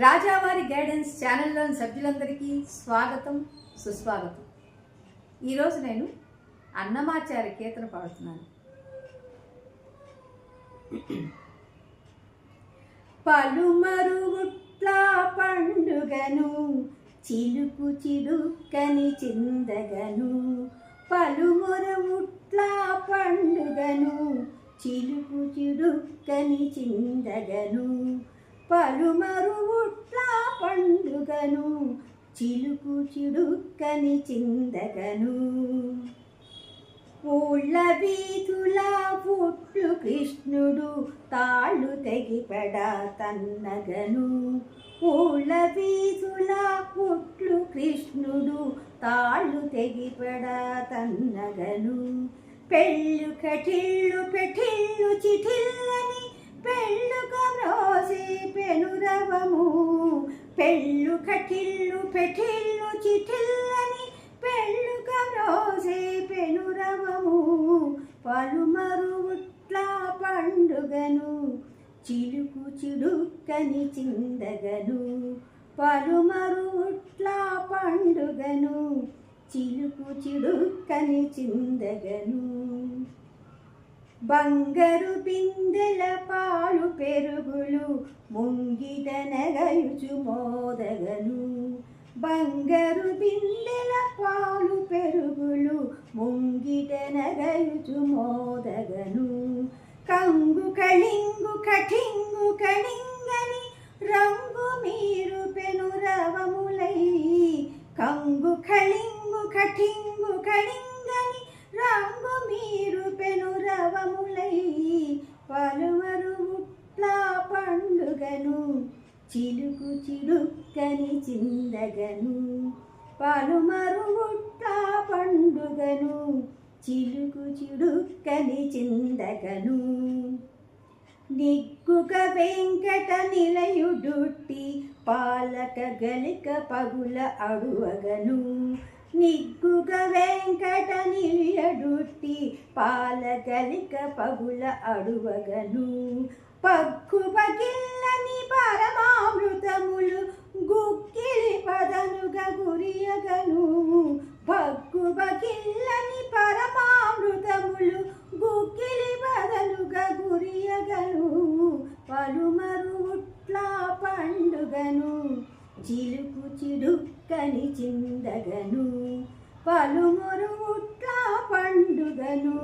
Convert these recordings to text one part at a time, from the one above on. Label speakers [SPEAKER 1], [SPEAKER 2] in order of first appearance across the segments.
[SPEAKER 1] రాజావారి guidance ఛానల్లోని సభ్యులందరికీ స్వాగతం సుస్వాగతం. ఈరోజు నేను అన్నమాచార్య కీర్తన పాడుతున్నాను. పలుమరుగుట్ల పండుగను చిలుకు చిడుక్కని చిందగను, పలుమరుగుట్ల పండుగను చిలుకు చిడుక్కని చిందగను, పలుమరుగుట్ల పండుగను చిలుకు చిడుక్కని చిందగను. ఊళ్ళ వీధుల పుట్లు కృష్ణుడు తాళ్ళు తెగిపడా తన్నగను, ఊళ్ళ వీధుల పుట్లు కృష్ణుడు తాళ్ళు తెగిపడా తన్నగను. పెళ్ళు కటిళ్ళు పెటిళ్ళు చిటిల్లని పెళ్ళుగా మ్రోసే పెనురవము, పెళ్ళు కటిళ్ళు పెటిళ్ళు చిటిల్లని పెళ్ళుగా మ్రోసే పెనురవము. పలుమరుగుట్ల పండుగను చిలుకు చిడుక్కని చిందగను, పలుమరుగుట్ల పండుగను చిలుకు చిడుక్కని చిందగను. బంగారు బిందెల పాలు పెరుగులు ముంగిట నగయుచు మోదగను, బంగారు బిందెల పాలు పెరుగులు ముంగిట నగయుచు మోదగను. కంగు కళింగు కఠింగు కళింగని రంగు మీరు పెనురవములై, కంగు కళింగు కఠింగు కళింగని రంగు మీరు పెనురవములై. పలుమరుగుట్ల పండుగను చిలుకు చిడుక్కని చిందగను, పలుమరుగుట్ల పండుగను చిలుకు చిడుక్కని చిందగను. నిగ్గుగ వెంకట నిలయుడుట్టి పాలక గలిక పగుల అడువగను, నిగ్గుగ వెంకట నిలయుడుట్టి పాలగలిక పగుల అడువగను. పగ్గు పగిల్లని పరమామృతములు గుక్కిలి పదనుగ గురియగను, పగ్గు పగిల్లని పరమామృతములు గుక్కిలి పదనుగ గురియగను. పలుమరుగుట్ల పండుగను చిలుకు చిడుక్కని చిందగను, పలుమరుగుట్ల పండుగను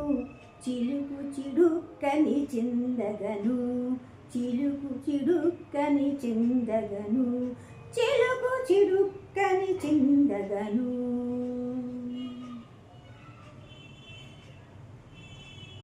[SPEAKER 1] చిలుకు చిడుక్కని చిందగను, చిలుకు చిడుక్కని చిందగను, చిలుకు చిడుక్కని చిందగను.